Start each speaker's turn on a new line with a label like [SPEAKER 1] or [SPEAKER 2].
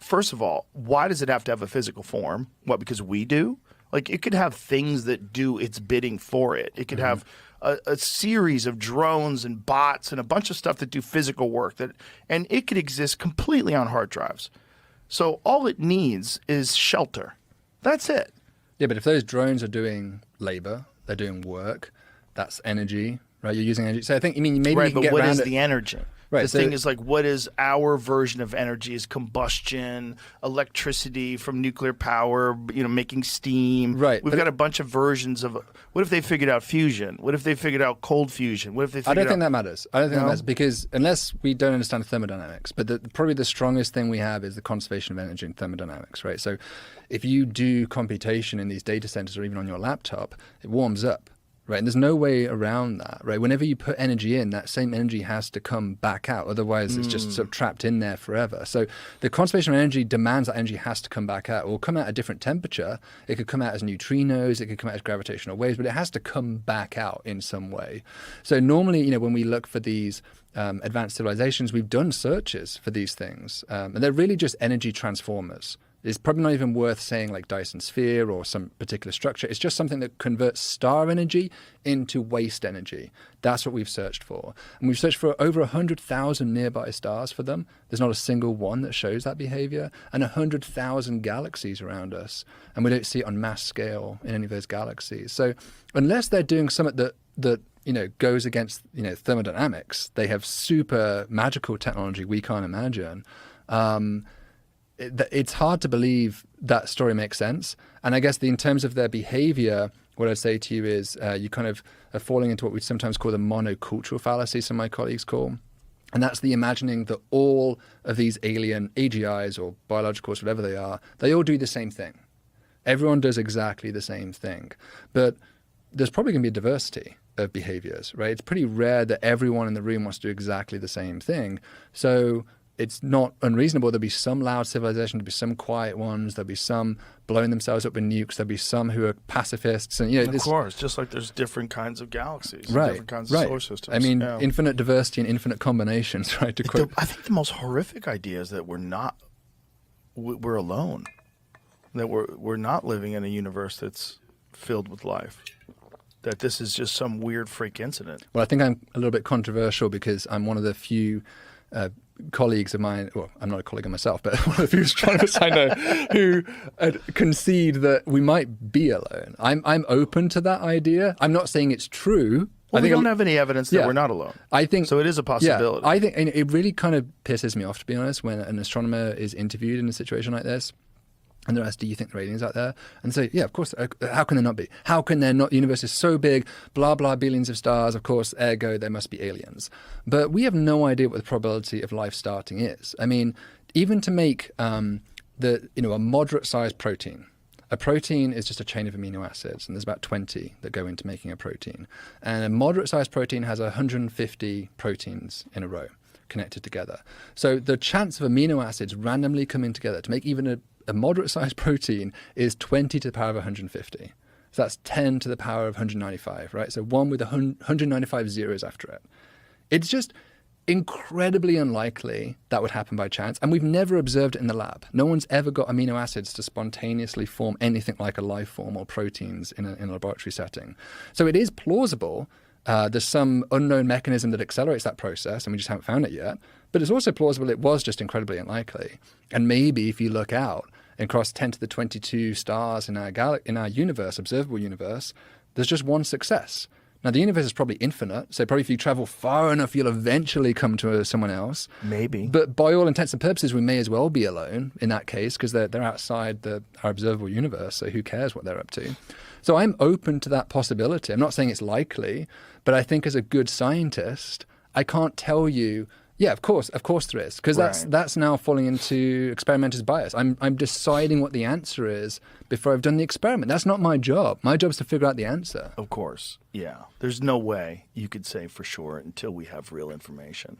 [SPEAKER 1] first of all, why does it have to have a physical form? What, because we do? Like, it could have things that do its bidding for it. It could have a series of drones and bots and a bunch of stuff that do physical work, and it could exist completely on hard drives. So all it needs is shelter. That's it.
[SPEAKER 2] Yeah, but if those drones are doing labor, they're doing work, that's energy, right? You're using energy. So I think, maybe you can get around it.
[SPEAKER 1] Right, but what is the energy?
[SPEAKER 2] Right,
[SPEAKER 1] the thing is, like, what is our version of energy? Is combustion, electricity from nuclear power, making steam.
[SPEAKER 2] Right.
[SPEAKER 1] We've got a bunch of versions of. What if they figured out fusion? What if they figured out cold fusion? What if they figured
[SPEAKER 2] I don't think that matters. I don't think that matters, because unless we don't understand thermodynamics, but probably the strongest thing we have is the conservation of energy and thermodynamics, right? So if you do computation in these data centers or even on your laptop, it warms up. Right, and there's no way around that, right? Whenever you put energy in, that same energy has to come back out. Otherwise, it's just sort of trapped in there forever. So the conservation of energy demands that energy has to come back out. It will come out at a different temperature. It could come out as neutrinos. It could come out as gravitational waves, but it has to come back out in some way. So normally, when we look for these advanced civilizations, we've done searches for these things. And they're really just energy transformers. It's probably not even worth saying like Dyson sphere or some particular structure. It's just something that converts star energy into waste energy. That's what we've searched for. And we've searched for over 100,000 nearby stars for them. There's not a single one that shows that behavior. And 100,000 galaxies around us. And we don't see it on mass scale in any of those galaxies. So unless they're doing something that goes against, thermodynamics, they have super magical technology we can't imagine. It's hard to believe that story makes sense. And I guess in terms of their behavior, what I'd say to you is you kind of are falling into what we sometimes call the monocultural fallacy, some of my colleagues call. And that's the imagining that all of these alien AGIs or biologicals, whatever they all do the same thing. Everyone does exactly the same thing. But there's probably going to be a diversity of behaviors, right? It's pretty rare that everyone in the room wants to do exactly the same thing. So it's not unreasonable. There'll be some loud civilizations, there'll be some quiet ones, there'll be some blowing themselves up with nukes, there'll be some who are pacifists. And
[SPEAKER 1] of course, just like there's different kinds of galaxies,
[SPEAKER 2] right,
[SPEAKER 1] different kinds of solar systems.
[SPEAKER 2] I mean, infinite diversity and infinite combinations, right?
[SPEAKER 1] I think the most horrific idea is that we're alone, that we're not living in a universe that's filled with life. That this is just some weird freak incident.
[SPEAKER 2] Well, I think I'm a little bit controversial because I'm one of the few colleagues of mine, well, I'm not a colleague of myself, but one of the few astronomers I know who concede that we might be alone. I'm open to that idea. I'm not saying it's true.
[SPEAKER 1] Well, we don't have any evidence that we're not alone.
[SPEAKER 2] I think
[SPEAKER 1] so. It is a possibility.
[SPEAKER 2] Yeah, I think, and it really kind of pisses me off, to be honest, when an astronomer is interviewed in a situation like this. And they're asked, do you think there are aliens out there? And say, yeah, of course. How can there not be? How can there not? The universe is so big, blah, blah, billions of stars. Of course, ergo, there must be aliens. But we have no idea what the probability of life starting is. I mean, even to make a moderate-sized protein. A protein is just a chain of amino acids, and there's about 20 that go into making a protein. And a moderate-sized protein has 150 proteins in a row connected together. So the chance of amino acids randomly coming together to make even a moderate-sized protein is 20 to the power of 150. So that's 10 to the power of 195, right? So one with 195 zeros after it. It's just incredibly unlikely that would happen by chance. And we've never observed it in the lab. No one's ever got amino acids to spontaneously form anything like a life form or proteins in a laboratory setting. So it is plausible. There's some unknown mechanism that accelerates that process, and we just haven't found it yet. But it's also plausible it was just incredibly unlikely. And maybe if you look out across 10 to the 22 stars in our universe, observable universe, there's just one success. Now, the universe is probably infinite, so probably if you travel far enough, you'll eventually come to someone else.
[SPEAKER 1] Maybe.
[SPEAKER 2] But by all intents and purposes, we may as well be alone in that case, because they're outside our observable universe, so who cares what they're up to? So I'm open to that possibility. I'm not saying it's likely, but I think as a good scientist, I can't tell you, yeah, of course there is, because that's now falling into experimenter's bias. I'm deciding what the answer is before I've done the experiment. That's not my job. My job is to figure out the answer.
[SPEAKER 1] Of course, yeah. There's no way you could say for sure until we have real information.